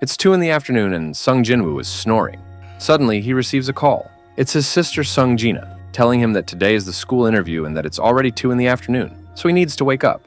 It's 2 in the afternoon and Sung Jinwoo is snoring. Suddenly, he receives a call. It's his sister Sung Jina, telling him that today is the school interview and that it's already 2 in the afternoon, so he needs to wake up.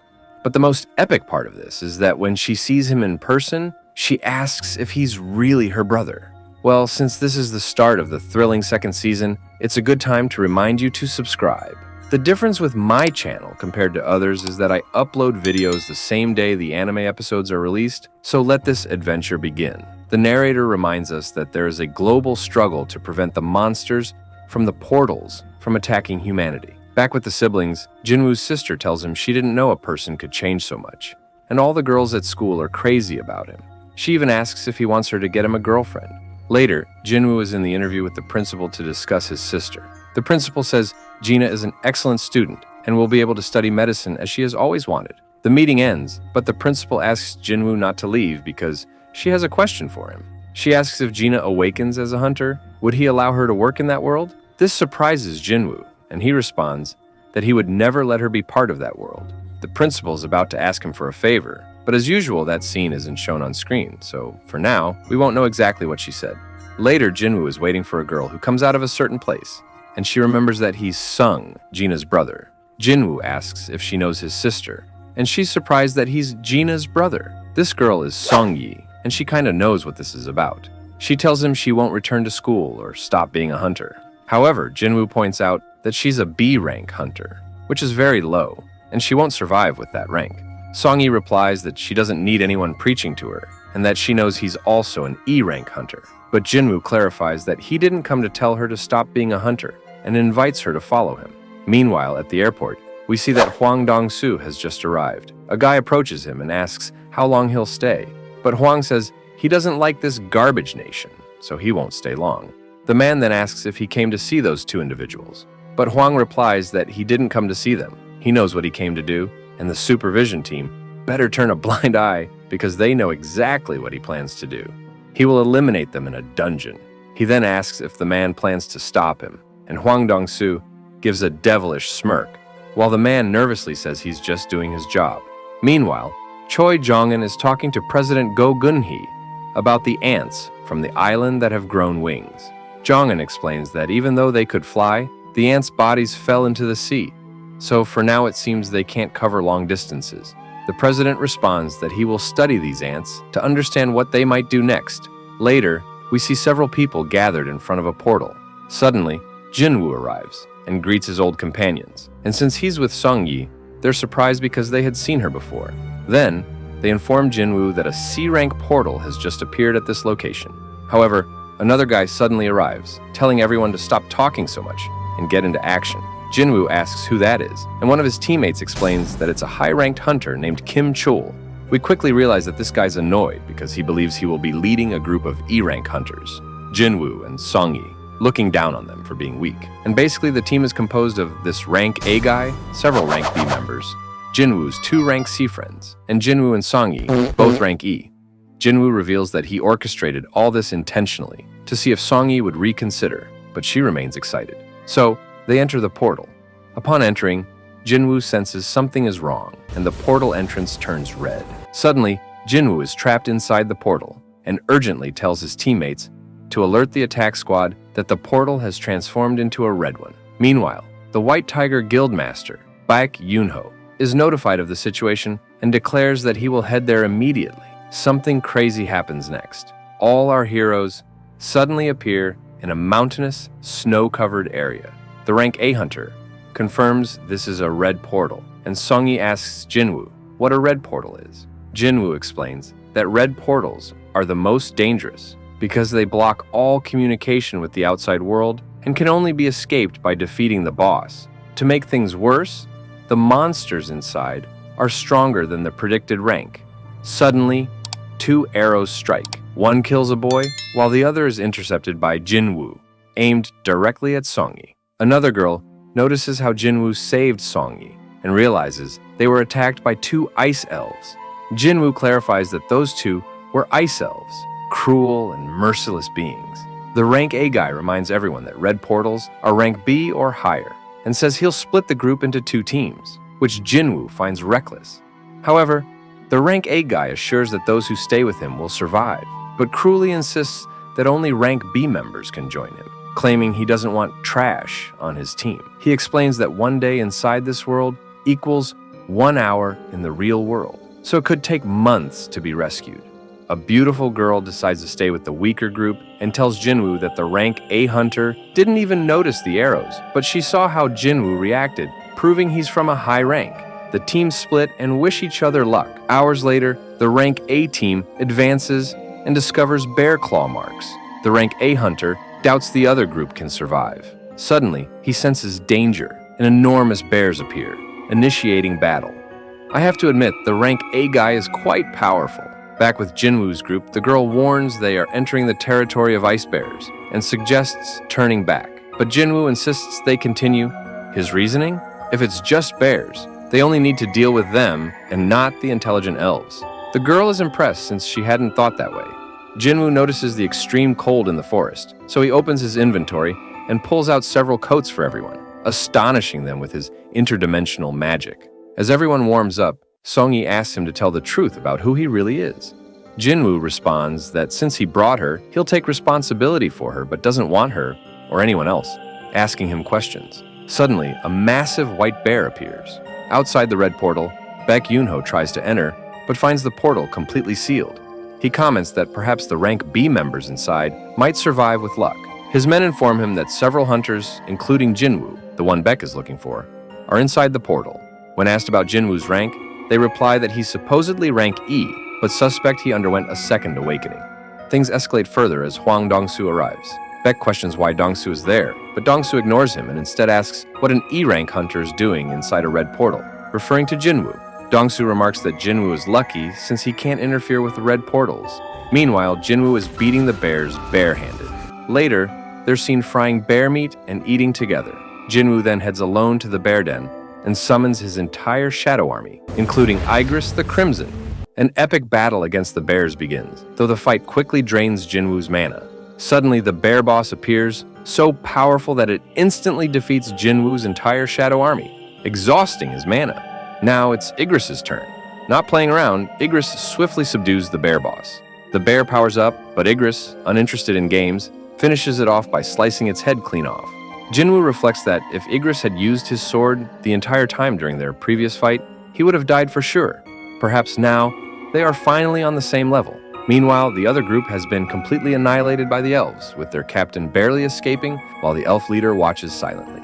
But the most epic part of this is that when she sees him in person, she asks if he's really her brother. Well, since this is the start of the thrilling second season, it's a good time to remind you to subscribe. The difference with my channel compared to others is that I upload videos the same day the anime episodes are released, so let this adventure begin. The narrator reminds us that there is a global struggle to prevent the monsters from the portals from attacking humanity. Back with the siblings, Jinwoo's sister tells him she didn't know a person could change so much, and all the girls at school are crazy about him. She even asks if he wants her to get him a girlfriend. Later, Jinwoo is in the interview with the principal to discuss his sister. The principal says Gina is an excellent student and will be able to study medicine as she has always wanted. The meeting ends, but the principal asks Jinwoo not to leave because she has a question for him. She asks if Gina awakens as a hunter, would he allow her to work in that world? This surprises Jinwoo, and he responds that he would never let her be part of that world. The principal is about to ask him for a favor, but as usual, that scene isn't shown on screen, so for now, we won't know exactly what she said. Later, Jinwoo is waiting for a girl who comes out of a certain place, and she remembers that he's Sung, Gina's brother. Jinwoo asks if she knows his sister, and she's surprised that he's Gina's brother. This girl is Songyi, and she kinda knows what this is about. She tells him she won't return to school or stop being a hunter. However, Jinwoo points out that she's a B rank hunter, which is very low, and she won't survive with that rank. Songyi replies that she doesn't need anyone preaching to her, and that she knows he's also an E rank hunter. But Jinwoo clarifies that he didn't come to tell her to stop being a hunter, and invites her to follow him. Meanwhile, at the airport, we see that Hwang Dong-soo has just arrived. A guy approaches him and asks how long he'll stay, but Hwang says he doesn't like this garbage nation, so he won't stay long. The man then asks if he came to see those 2 individuals, but Hwang replies that he didn't come to see them. He knows what he came to do, and the supervision team better turn a blind eye because they know exactly what he plans to do. He will eliminate them in a dungeon. He then asks if the man plans to stop him, and Hwang Dong-soo gives a devilish smirk, while the man nervously says he's just doing his job. Meanwhile, Choi Jong-un is talking to President Go Gun-hee about the ants from the island that have grown wings. Jong-un explains that even though they could fly, the ants' bodies fell into the sea, so for now it seems they can't cover long distances. The president responds that he will study these ants to understand what they might do next. Later, we see several people gathered in front of a portal. Suddenly, Jinwoo arrives and greets his old companions, and since he's with Songyi, they're surprised because they had seen her before. Then, they inform Jinwoo that a C-rank portal has just appeared at this location. However, another guy suddenly arrives, telling everyone to stop talking so much and get into action. Jinwoo asks who that is, and one of his teammates explains that it's a high-ranked hunter named Kim Chul. We quickly realize that this guy's annoyed because he believes he will be leading a group of E-rank hunters, Jinwoo and Songyi, looking down on them for being weak. And basically the team is composed of this rank A guy, several rank B members, Jinwoo's 2 rank C friends, and Jinwoo and Songyi, both rank E. Jinwoo reveals that he orchestrated all this intentionally to see if Songyi would reconsider, but she remains excited. So, they enter the portal. Upon entering, Jinwoo senses something is wrong, and the portal entrance turns red. Suddenly, Jinwoo is trapped inside the portal, and urgently tells his teammates to alert the attack squad that the portal has transformed into a red one. Meanwhile, the White Tiger Guildmaster, Baek Yoonho, is notified of the situation and declares that he will head there immediately. Something crazy happens next. All our heroes suddenly appear in a mountainous, snow-covered area. The rank A hunter confirms this is a red portal, and Songyi asks Jinwoo what a red portal is. Jinwoo explains that red portals are the most dangerous because they block all communication with the outside world and can only be escaped by defeating the boss. To make things worse, the monsters inside are stronger than the predicted rank. Suddenly, 2 arrows strike. One kills a boy, while the other is intercepted by Jinwoo, aimed directly at Songyi. Another girl notices how Jinwoo saved Songyi and realizes they were attacked by 2 ice elves. Jinwoo clarifies that those 2 were ice elves, cruel and merciless beings. The rank A guy reminds everyone that red portals are rank B or higher, and says he'll split the group into 2 teams, which Jinwoo finds reckless. However, the rank A guy assures that those who stay with him will survive. but cruelly insists that only rank B members can join him, claiming he doesn't want trash on his team. He explains that one day inside this world equals 1 hour in the real world, so it could take months to be rescued. A beautiful girl decides to stay with the weaker group and tells Jinwoo that the rank A hunter didn't even notice the arrows, but she saw how Jinwoo reacted, proving he's from a high rank. The teams split and wish each other luck. Hours later, the rank A team advances and discovers bear claw marks. The rank A hunter doubts the other group can survive. Suddenly, he senses danger, and enormous bears appear, initiating battle. I have to admit, the rank A guy is quite powerful. Back with Jinwoo's group, the girl warns they are entering the territory of ice bears and suggests turning back. But Jinwoo insists they continue. His reasoning? If it's just bears, they only need to deal with them and not the intelligent elves. The girl is impressed since she hadn't thought that way. Jinwoo notices the extreme cold in the forest, so he opens his inventory and pulls out several coats for everyone, astonishing them with his interdimensional magic. As everyone warms up, Song-yi asks him to tell the truth about who he really is. Jinwoo responds that since he brought her, he'll take responsibility for her but doesn't want her or anyone else, asking him questions. Suddenly, a massive white bear appears. Outside the red portal, Baek Yoonho tries to enter, but finds the portal completely sealed. He comments that perhaps the rank B members inside might survive with luck. His men inform him that several hunters, including Jinwoo, the one Baek is looking for, are inside the portal. When asked about Jinwoo's rank, they reply that he's supposedly rank E, but suspect he underwent a second awakening. Things escalate further as Hwang Dongsu arrives. Baek questions why Dongsu is there, but Dongsu ignores him and instead asks what an E-rank hunter is doing inside a red portal, referring to Jinwoo. Dongsu remarks that Jinwoo is lucky since he can't interfere with the red portals. Meanwhile, Jinwoo is beating the bears barehanded. Later, they're seen frying bear meat and eating together. Jinwoo then heads alone to the bear den and summons his entire shadow army, including Igris the Crimson. An epic battle against the bears begins, though the fight quickly drains Jinwoo's mana. Suddenly, the bear boss appears, so powerful that it instantly defeats Jinwoo's entire shadow army, exhausting his mana. Now it's Igris's turn. Not playing around, Igris swiftly subdues the bear boss. The bear powers up, but Igris, uninterested in games, finishes it off by slicing its head clean off. Jinwoo reflects that if Igris had used his sword the entire time during their previous fight, he would have died for sure. Perhaps now, they are finally on the same level. Meanwhile, the other group has been completely annihilated by the elves, with their captain barely escaping while the elf leader watches silently.